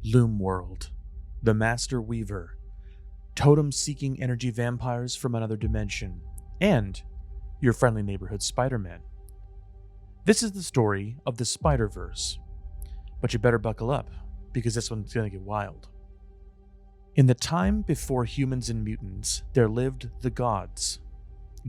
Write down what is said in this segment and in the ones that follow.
Loom World, the Master Weaver, totem-seeking energy vampires from another dimension, and your friendly neighborhood Spider-Man. This is the story of the Spider-Verse, but you better buckle up, because this one's gonna get wild. In the time before humans and mutants, there lived the gods.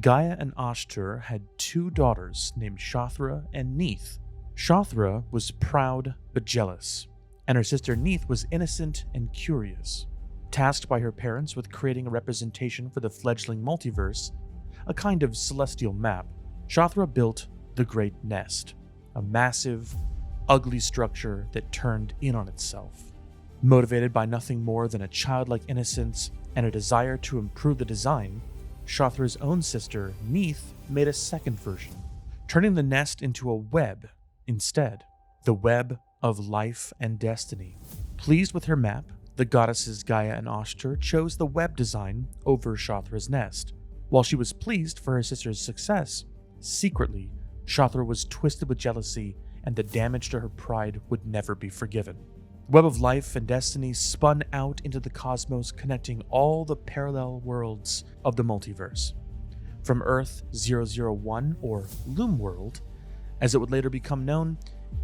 Gaia and Ashtur had two daughters named Shathra and Neith. Shathra was proud but jealous, and her sister Neith was innocent and curious. Tasked by her parents with creating a representation for the fledgling multiverse, a kind of celestial map, Shathra built the Great Nest, a massive, ugly structure that turned in on itself. Motivated by nothing more than a childlike innocence and a desire to improve the design, Shathra's own sister, Neith, made a second version, turning the nest into a web instead, the web of life and destiny. Pleased with her map, the goddesses Gaia and Ashtur chose the web design over Shathra's nest. While she was pleased for her sister's success, secretly, Shathra was twisted with jealousy, and the damage to her pride would never be forgiven. The web of life and destiny spun out into the cosmos, connecting all the parallel worlds of the multiverse. From Earth 001, or Loom World, as it would later become known,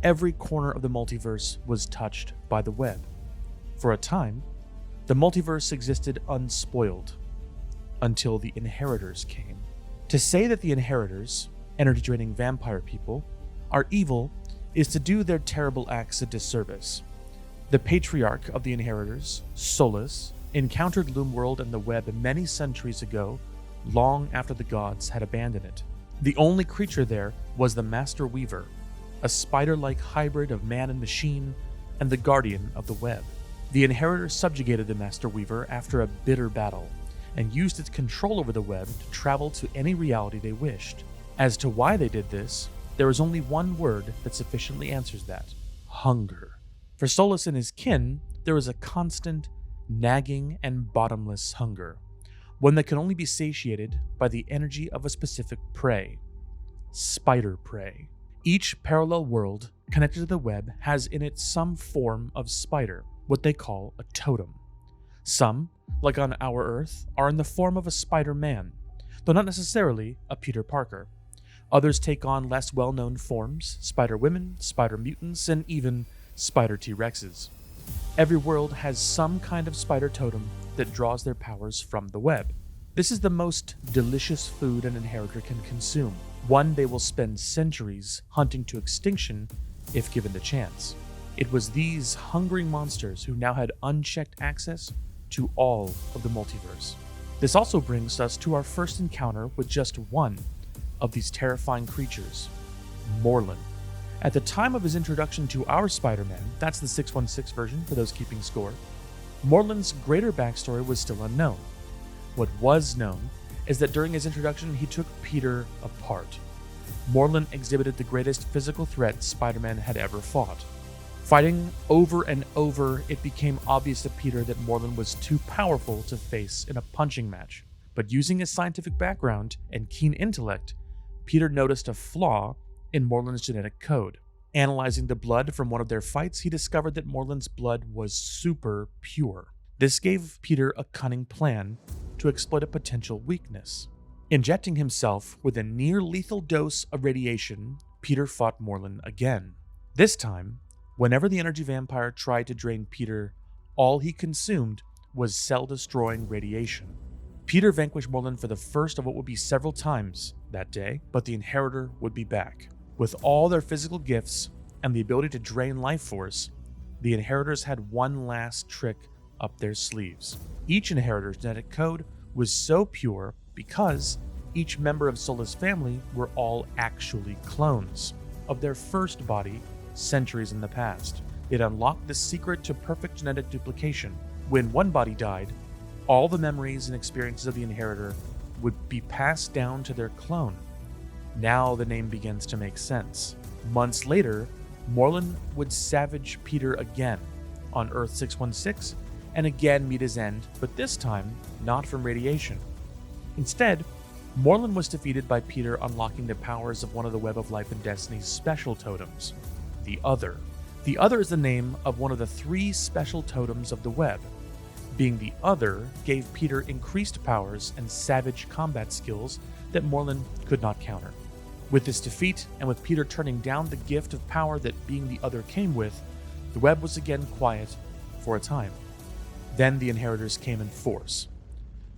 every corner of the multiverse was touched by the web. For a time, the multiverse existed unspoiled, until the Inheritors came. To say that the Inheritors, energy-draining vampire people, are evil is to do their terrible acts a disservice. The patriarch of the Inheritors, Solus, encountered Loom World and the web many centuries ago, long after the gods had abandoned it. The only creature there was the Master Weaver, a spider-like hybrid of man and machine, and the guardian of the web. The Inheritors subjugated the Master Weaver after a bitter battle, and used its control over the web to travel to any reality they wished. As to why they did this, there is only one word that sufficiently answers that: hunger. For Solus and his kin, there is a constant, nagging, and bottomless hunger, one that can only be satiated by the energy of a specific prey: spider prey. Each parallel world connected to the web has in it some form of spider, what they call a totem. Some, like on our Earth, are in the form of a Spider-Man, though not necessarily a Peter Parker. Others take on less well-known forms: Spider-Women, Spider-Mutants, and even Spider-T-Rexes. Every world has some kind of spider totem that draws their powers from the web. This is the most delicious food an inheritor can consume, one they will spend centuries hunting to extinction if given the chance. It was these hungry monsters who now had unchecked access to all of the multiverse. This also brings us to our first encounter with just one of these terrifying creatures, Morlun. At the time of his introduction to our Spider-Man, that's the 616 version for those keeping score, Morlun's greater backstory was still unknown. What was known is that during his introduction, he took Peter apart. Morlun exhibited the greatest physical threat Spider-Man had ever fought. Fighting over and over, it became obvious to Peter that Morlun was too powerful to face in a punching match. But using his scientific background and keen intellect, Peter noticed a flaw in Morlun's genetic code. Analyzing the blood from one of their fights, he discovered that Morlun's blood was super pure. This gave Peter a cunning plan to exploit a potential weakness. Injecting himself with a near-lethal dose of radiation, Peter fought Morlun again. This time, whenever the energy vampire tried to drain Peter, all he consumed was cell-destroying radiation. Peter vanquished Morlun for the first of what would be several times that day, but the Inheritor would be back. With all their physical gifts and the ability to drain life force, the Inheritors had one last trick up their sleeves. Each Inheritor's genetic code was so pure because each member of Solus' family were all actually clones of their first body centuries in the past. It unlocked the secret to perfect genetic duplication. When one body died, all the memories and experiences of the Inheritor would be passed down to their clone. Now the name begins to make sense. Months later, Morlun would savage Peter again on Earth 616 and again meet his end, but this time not from radiation. Instead, Morlun was defeated by Peter unlocking the powers of one of the Web of Life and Destiny's special totems, the Other. The Other is the name of one of the 3 special totems of the web. Being the Other gave Peter increased powers and savage combat skills that Morlun could not counter. With this defeat, and with Peter turning down the gift of power that Being the Other came with, the web was again quiet for a time. Then the Inheritors came in force.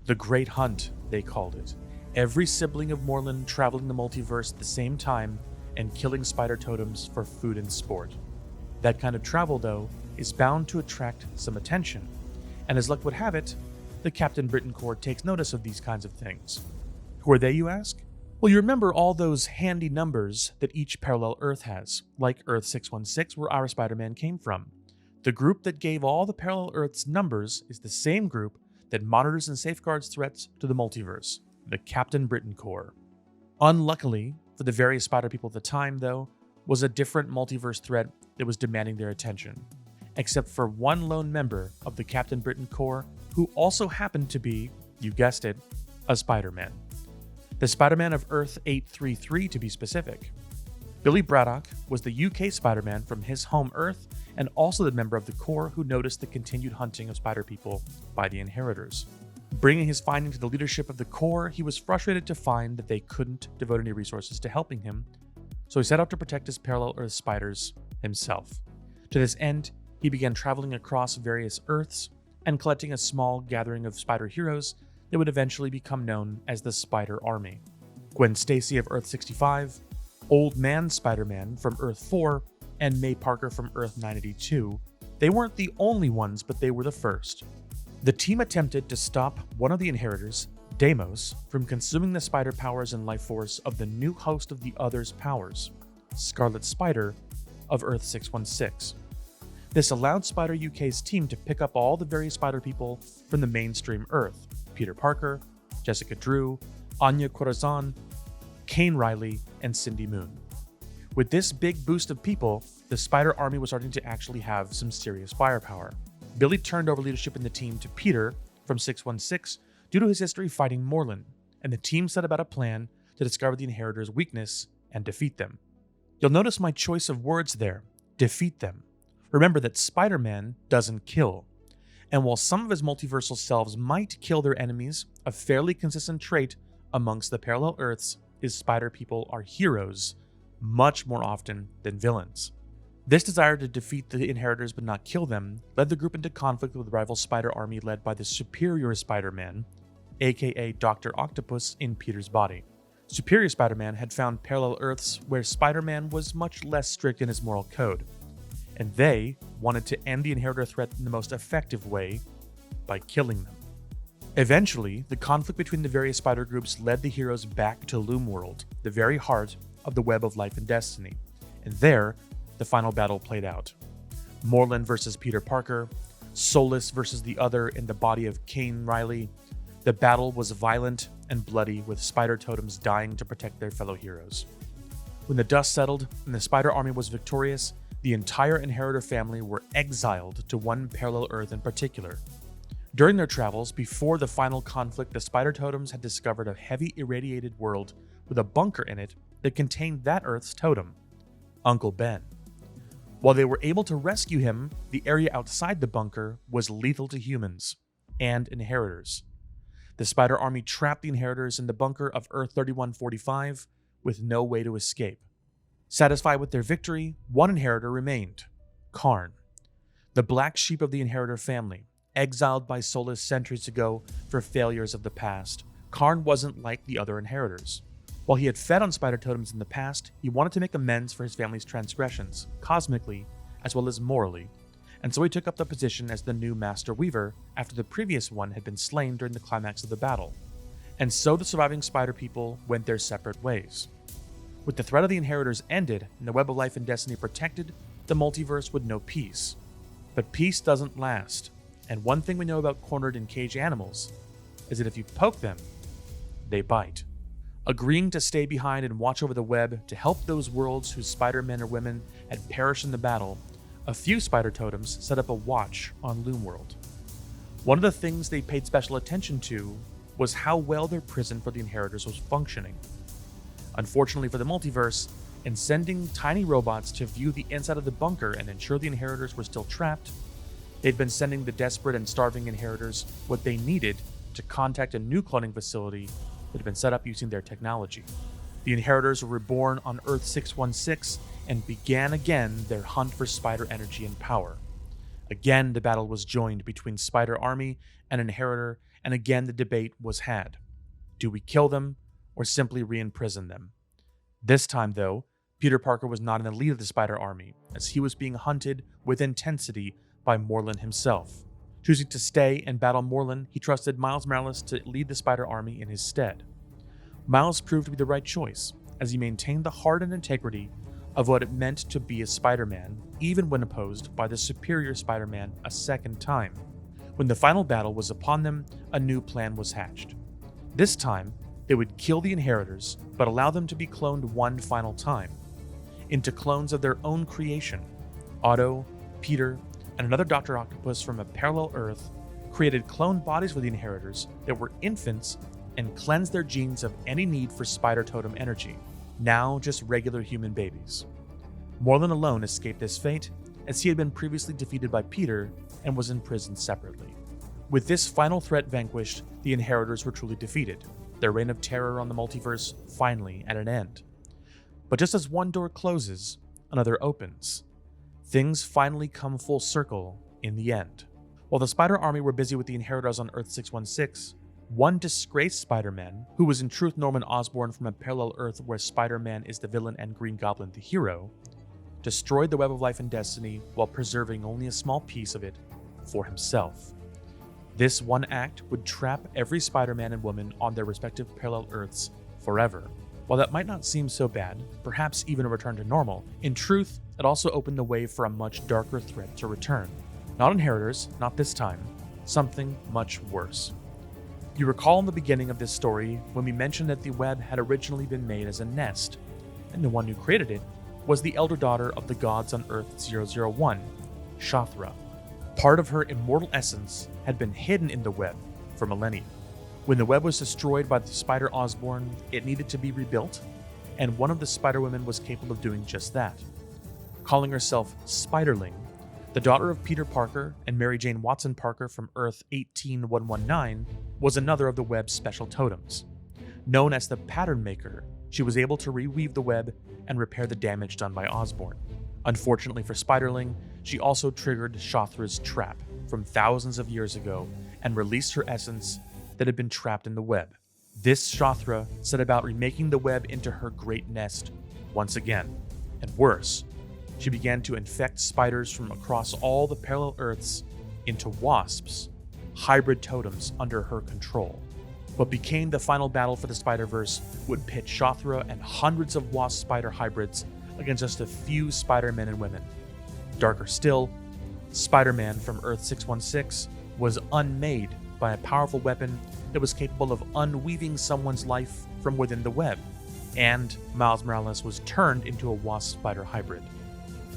The Great Hunt, they called it. Every sibling of Morlun traveling the multiverse at the same time and killing spider totems for food and sport. That kind of travel, though, is bound to attract some attention, and as luck would have it, the Captain Britain Corps takes notice of these kinds of things. Who are they, you ask? Well, you remember all those handy numbers that each parallel Earth has, like Earth 616, where our Spider-Man came from. The group that gave all the parallel Earths numbers is the same group that monitors and safeguards threats to the multiverse, the Captain Britain Corps. Unluckily for the various spider people at the time, though, was a different multiverse threat that was demanding their attention, except for one lone member of the Captain Britain Corps who also happened to be, you guessed it, a Spider-Man. The Spider-Man of Earth 833 to be specific. Billy Braddock was the UK Spider-Man from his home Earth and also the member of the Corps who noticed the continued hunting of spider people by the Inheritors. Bringing his finding to the leadership of the Corps, he was frustrated to find that they couldn't devote any resources to helping him, so he set out to protect his parallel Earth spiders himself. To this end, he began traveling across various Earths and collecting a small gathering of spider heroes that would eventually become known as the Spider Army. Gwen Stacy of Earth 65, Old Man Spider-Man from Earth 4, and May Parker from Earth 982, they weren't the only ones, but they were the first. The team attempted to stop one of the Inheritors, Deimos, from consuming the spider powers and life force of the new host of the Other's powers, Scarlet Spider of Earth 616. This allowed Spider UK's team to pick up all the various spider people from the mainstream Earth: Peter Parker, Jessica Drew, Anya Corazon, Kane Riley, and Cindy Moon. With this big boost of people, the Spider Army was starting to actually have some serious firepower. Billy turned over leadership in the team to Peter from 616 due to his history fighting Morlun, and the team set about a plan to discover the Inheritors' weakness and defeat them. You'll notice my choice of words there: defeat them. Remember that Spider-Man doesn't kill, and while some of his multiversal selves might kill their enemies, a fairly consistent trait amongst the parallel Earths is spider people are heroes much more often than villains. This desire to defeat the Inheritors but not kill them led the group into conflict with the rival spider army led by the Superior Spider-Man, aka Dr. Octopus, in Peter's body. Superior Spider-Man had found parallel Earths where Spider-Man was much less strict in his moral code, and they wanted to end the Inheritor threat in the most effective way, by killing them. Eventually, the conflict between the various spider groups led the heroes back to Loom World, the very heart of the web of life and destiny, and there, the final battle played out. Morlun versus Peter Parker, Solus versus the Other in the body of Kane Riley. The battle was violent and bloody, with spider totems dying to protect their fellow heroes. When the dust settled and the Spider Army was victorious, the entire Inheritor family were exiled to one parallel Earth in particular. During their travels, before the final conflict, the spider totems had discovered a heavy irradiated world with a bunker in it that contained that Earth's totem, Uncle Ben. While they were able to rescue him, the area outside the bunker was lethal to humans and Inheritors. The Spider Army trapped the Inheritors in the bunker of Earth 3145 with no way to escape. Satisfied with their victory, one Inheritor remained, Karn, the black sheep of the Inheritor family. Exiled by Solus centuries ago for failures of the past, Karn wasn't like the other Inheritors. While he had fed on spider totems in the past, he wanted to make amends for his family's transgressions, cosmically as well as morally, and so he took up the position as the new Master Weaver after the previous one had been slain during the climax of the battle. And so the surviving spider people went their separate ways. With the threat of the Inheritors ended and the web of life and destiny protected, the multiverse would know peace. But peace doesn't last, and one thing we know about cornered and caged animals is that if you poke them, they bite. Agreeing to stay behind and watch over the web to help those worlds whose spider-men or women had perished in the battle, a few spider totems set up a watch on Loom World. One of the things they paid special attention to was how well their prison for the Inheritors was functioning. Unfortunately for the multiverse, and sending tiny robots to view the inside of the bunker and ensure the inheritors were still trapped, they'd been sending the desperate and starving inheritors what they needed to contact a new cloning facility that had been set up using their technology. The inheritors were reborn on Earth 616 and began again their hunt for spider energy and power. Again, the battle was joined between Spider Army and Inheritor, and again the debate was had. Do we kill them or simply re-imprison them? This time, though, Peter Parker was not in the lead of the Spider Army, as he was being hunted with intensity by Morlun himself. Choosing to stay and battle Morlun, he trusted Miles Morales to lead the Spider Army in his stead. Miles proved to be the right choice, as he maintained the heart and integrity of what it meant to be a Spider-Man, even when opposed by the superior Spider-Man a second time. When the final battle was upon them, a new plan was hatched. This time, they would kill the inheritors, but allow them to be cloned one final time, into clones of their own creation. Otto, Peter, and another Dr. Octopus from a parallel Earth created cloned bodies for the inheritors that were infants and cleansed their genes of any need for spider totem energy, now just regular human babies. Morlun alone escaped this fate, as he had been previously defeated by Peter and was imprisoned separately. With this final threat vanquished, the inheritors were truly defeated, their reign of terror on the multiverse finally at an end. But just as one door closes, another opens. Things finally come full circle in the end. While the Spider Army were busy with the inheritors on Earth 616, one disgraced Spider-Man, who was in truth Norman Osborn from a parallel Earth where Spider-Man is the villain and Green Goblin the hero, destroyed the Web of Life and Destiny while preserving only a small piece of it for himself. This one act would trap every Spider-Man and woman on their respective parallel Earths forever. While that might not seem so bad, perhaps even a return to normal, in truth, it also opened the way for a much darker threat to return. Not inheritors, not this time, something much worse. You recall in the beginning of this story when we mentioned that the web had originally been made as a nest, and the one who created it was the elder daughter of the gods on Earth 001, Shathra. Part of her immortal essence had been hidden in the web for millennia. When the web was destroyed by the Spider Osborn, it needed to be rebuilt, and one of the Spider-Women was capable of doing just that. Calling herself Spiderling, the daughter of Peter Parker and Mary Jane Watson Parker from Earth 18119 was another of the web's special totems. Known as the Pattern Maker, she was able to reweave the web and repair the damage done by Osborn. Unfortunately for Spiderling, she also triggered Shathra's trap from thousands of years ago and released her essence that had been trapped in the web. This Shathra set about remaking the web into her great nest once again. And worse, she began to infect spiders from across all the parallel Earths into wasps, hybrid totems under her control. What became the final battle for the Spider-Verse would pit Shathra and hundreds of wasp spider hybrids against just a few Spider-Men and women. Darker still, Spider-Man from Earth 616 was unmade by a powerful weapon that was capable of unweaving someone's life from within the web, and Miles Morales was turned into a wasp spider hybrid.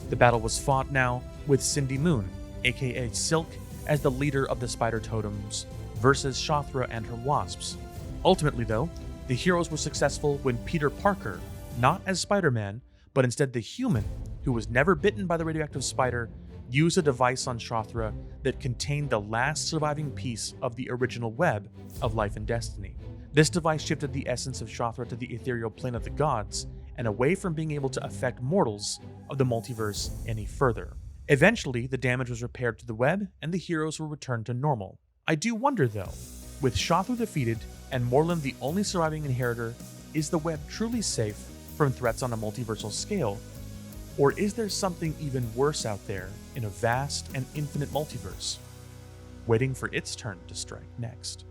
The battle was fought now with Cindy Moon, aka Silk, as the leader of the spider totems, versus Shathra and her wasps. Ultimately, though, the heroes were successful when Peter Parker, not as Spider-Man, but instead the human, who was never bitten by the radioactive spider, used a device on Shathra that contained the last surviving piece of the original web of life and destiny. This device shifted the essence of Shathra to the ethereal plane of the gods and away from being able to affect mortals of the multiverse any further. Eventually, the damage was repaired to the web and the heroes were returned to normal. I do wonder though, with Shathra defeated and Morlun the only surviving inheritor, is the web truly safe from threats on a multiversal scale? Or is there something even worse out there in a vast and infinite multiverse, waiting for its turn to strike next?